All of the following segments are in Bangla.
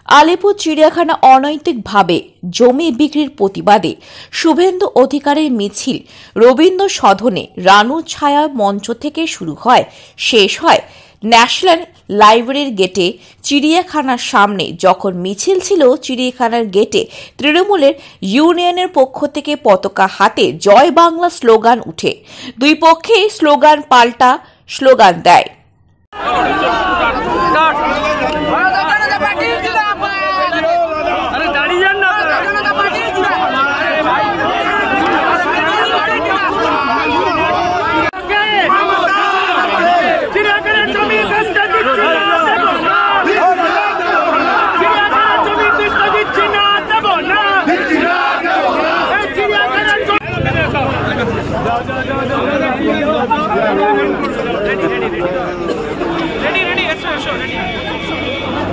আলিপুর চিড়িয়াখানা অনৈতিকভাবে জমি বিক্রির প্রতিবাদে শুভেন্দু অধিকারীর মিছিল রবীন্দ্র সদনে রানু ছায়া মঞ্চ থেকে শুরু হয়, শেষ হয় ন্যাশনাল লাইব্রেরির গেটে। চিড়িয়াখানার সামনে যখন মিছিল ছিল, চিড়িয়াখানার গেটে তৃণমূলের ইউনিয়নের পক্ষ থেকে পতাকা হাতে জয় বাংলা স্লোগান উঠে। দুই পক্ষেই স্লোগান পাল্টা স্লোগান দেয়।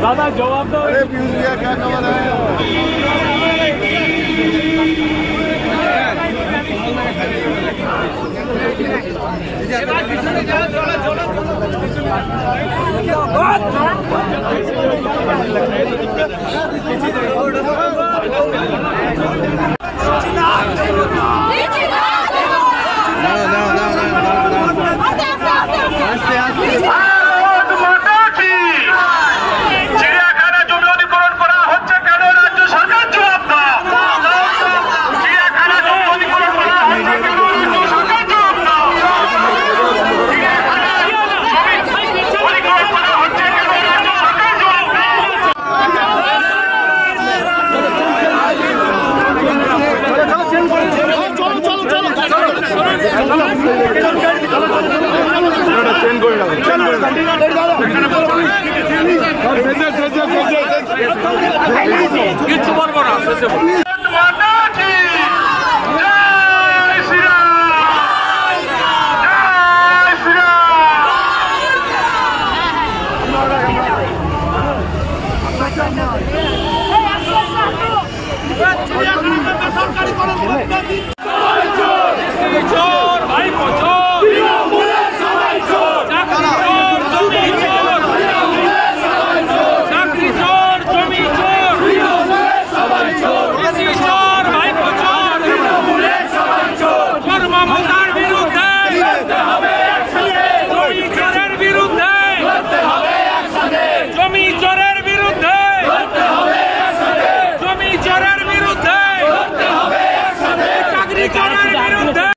दादा जवाब दो। अरे पीयूष भैया क्या खबर है? কিছু বলবো না।